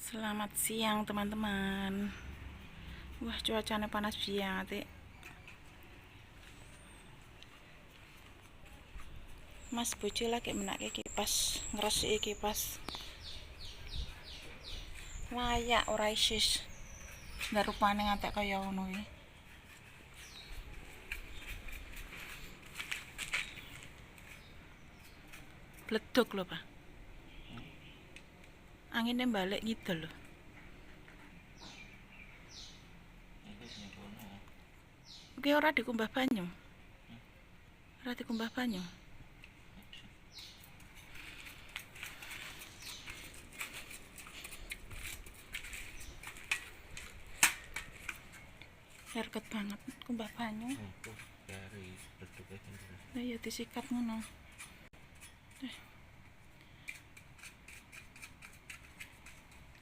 Selamat siang teman-teman. Wah, cuacanya panas banget. Mas bojo lagi menake kipas, ngresiki kipas. Layak ora isis. Ndak rupane ngantek kaya ngono iki. Bledug lho, Pak. Angine balik ngidul lho. Oke, ora dikumbah banyu. Ora dikumbah banyu. Herket banget kumbah banyu. Lah ya disikat ngono.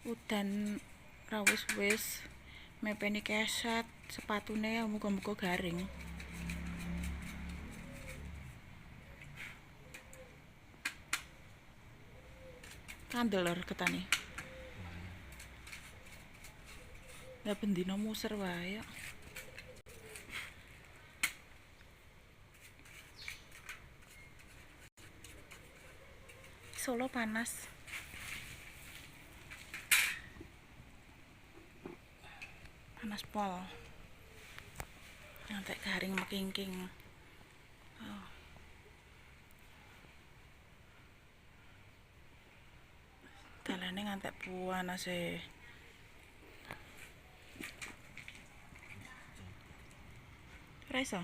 Udan ra wis mepeni keset, sepatune muga-muga garing. Kandel lho ketane. Lah bendina muser wae. Solo panas. Panas pol. Ngantek garing mekingking. Oh. Dalane ngantek panase. Ora iso.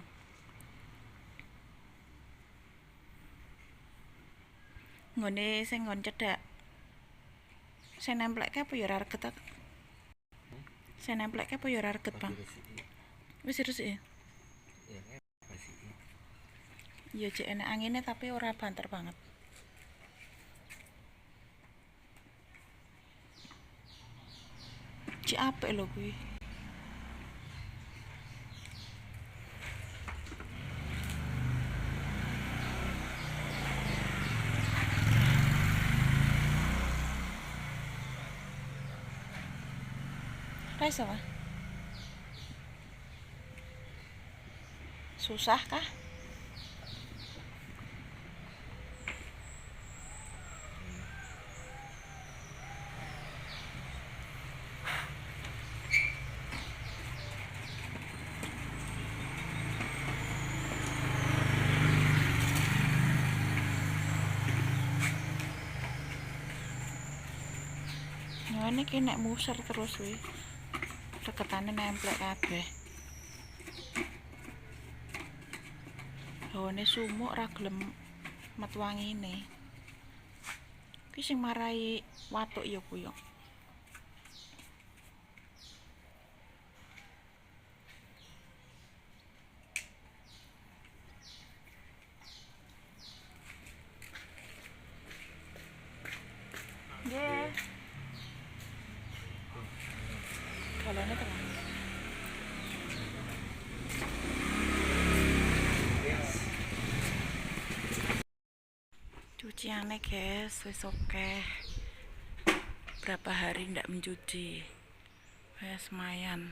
Nggone sing nggon cedhak. Sing nemplekke apa ya ora reget. Sing nemplekke apa ya ora reget, Bang? Wis diresiki. Ya cek enak angine tapi ora banter banget. Cek apik lho kuwi. Ora iso, Pak? Susah kah? Ya ini ki nek muser terus kuwi. Reketane nemplek kabeh. Hawane sumuk ra gelem met wangine. Ki sing marai watuk ya kuwi. Nggih. Kalane tenan. Cuciannya guys, wis oke. Berapa hari ndak mencuci. Wes lumayan.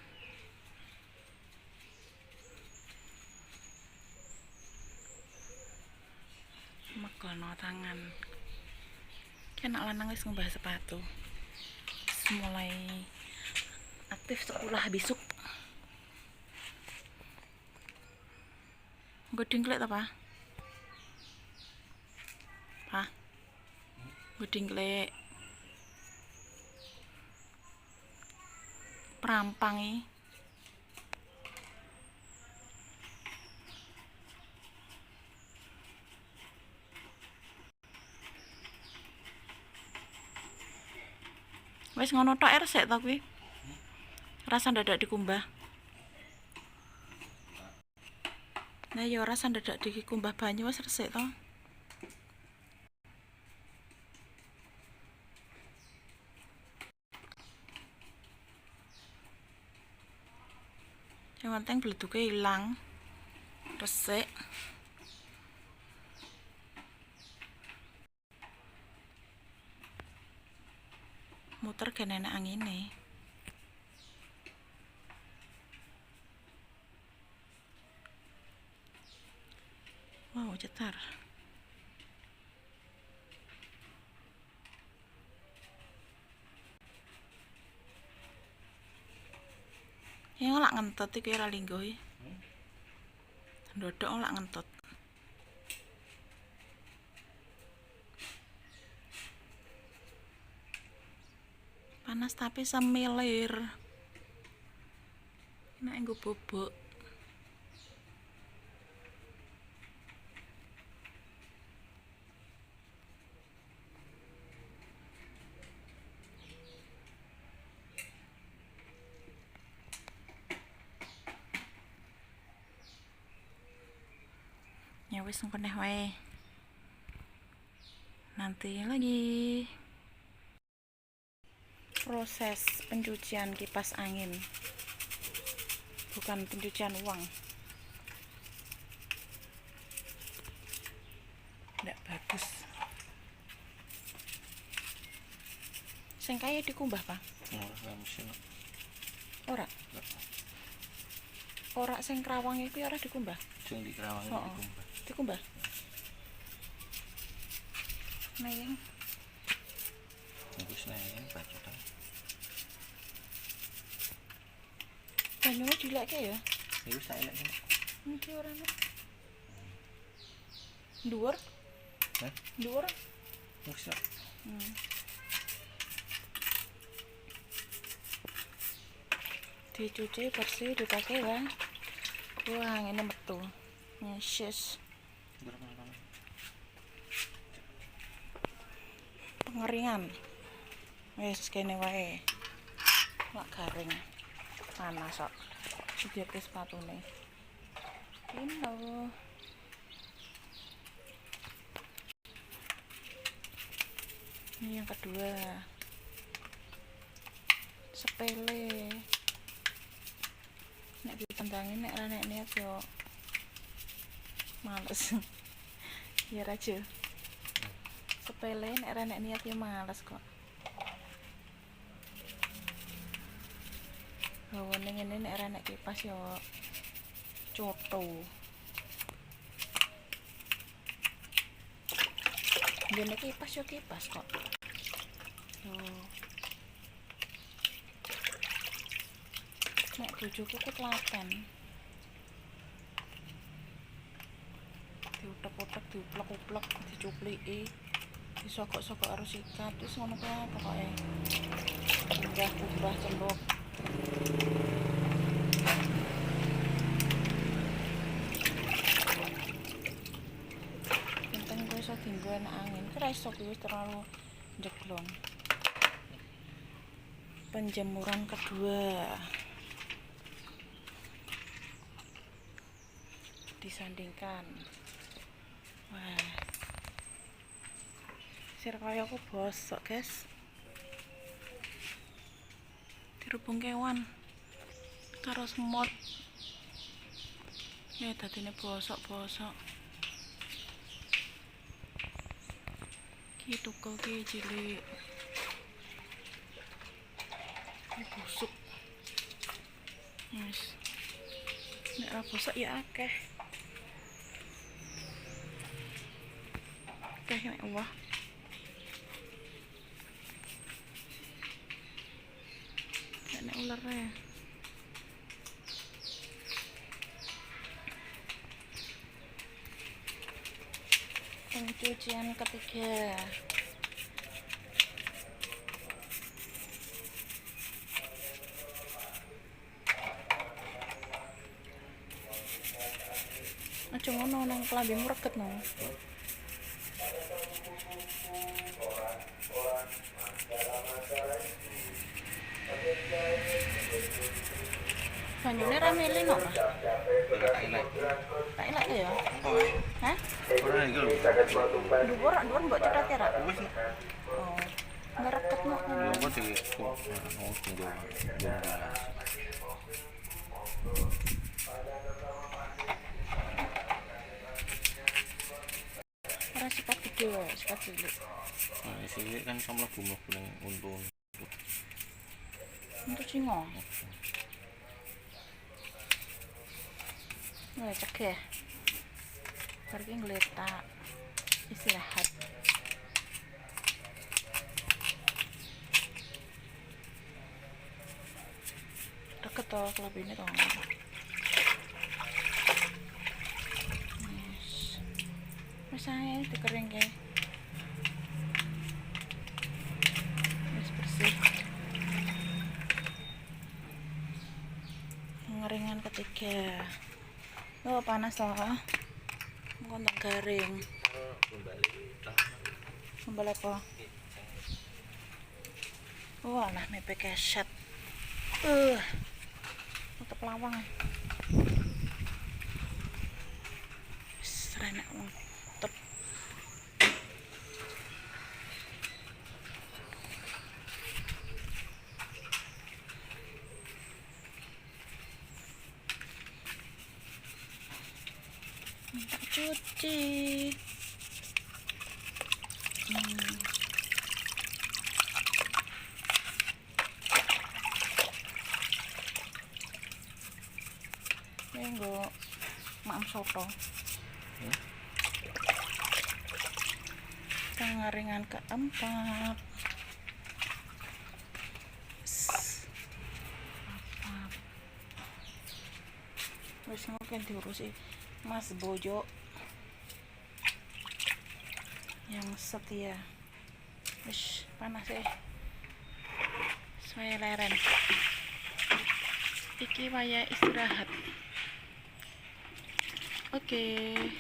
Megono tangan. Kena lanang wis ngubah sepatu. Mulai aktif sekolah besok. Nggo dingklek ta, Pak? Pak. Nggo dingklek. Perampang iki. Wis ngono tok resik ta kuwi. Rasa dadak dikumbah. Nah ya rasa dadak dikumbah banyu wis resik to. Yang penting bleduke ilang. Resik. muter gen enak angine. Wow, cetar. Yang lak ngentot iki ora linggo iki. Ndodok lak ngentot. Panas tapi semilir. Enak nggo bubuk. Ya wis engko neh wae. Nanti lagi proses pencucian kipas angin, bukan pencucian uang. Nggak bagus. Sing kaya dikumbah, Pak? Ora. Ora sing Kerawang iku ora dikumbah. Sing di Kerawang itu dikumbah. Dikumbah. Neng. Wis neng bacotan. Banyune dilekke ya? Ya wis tak elek. Iki ora nek. Dhuwur? Hah? Dhuwur? Wis tak. Dicuci bersih dipakai ya. Wah, ini metu. Yesus. Pengeringan. Wis kene wae. Lak garing. Panas kok. Dibiarke sepatune. Ini lho. Ini yang kedua. Sepele. Nek ditendangin nek ora nek niat yo males. Ya raja. Sepele nek ora nek niat yo males kok. Hawane ngene nek ora nek kipas yo coto. Dene kipas yo kipas kok. Tuh. Nek bojoku ku telaten. Diutek-utek, diuplek-uplek, dicupliki, disokok-sokok karo sikat, wis ngono kuwi pokoke. Ubah celup. Penting kowe iso dienggo enak angin. Ora iso kuwi wis terlalu jeglong. Penjemuran kedua. Disandingkan. Wah, sirkoyoku bosok guys, dirubung kewan karo semut ya dadine bosok-bosok. Ki tukel ki cilik ki busuk. Yes. Nek ora bosok ya akeh. Nek wah. Nek ular ya. Pencucian ketiga. Aja ngono nang klambimu reget no. Banyune ra mili no, Pak. Tak elek ya. Hah? Ora iki lho. Dhuwur mbok cetat ya, Ra? Wis. Oh. Ngereget no. Lho kok di tunggu. Ora sikat gede wae, sikat cilik. Nah, sini kan sama mlebu ning untu. untuk singo. Nggak cek ya. Pergi ngeliat istirahat. Deket toh klub ini toh. Misalnya dikering ya. Bersih. Pengeringan ketiga. Oh panas toh. Kontak garing. Kembali apa? Wah lah mepe keset. Tutup lawang. Serenak tutup. Minta cuci. Nggo maam soto. Pengaringan keempat. Wis mungkin diurusi Mas Bojo yang setia. Wis panas saya leren. Iki waya istirahat. Oke.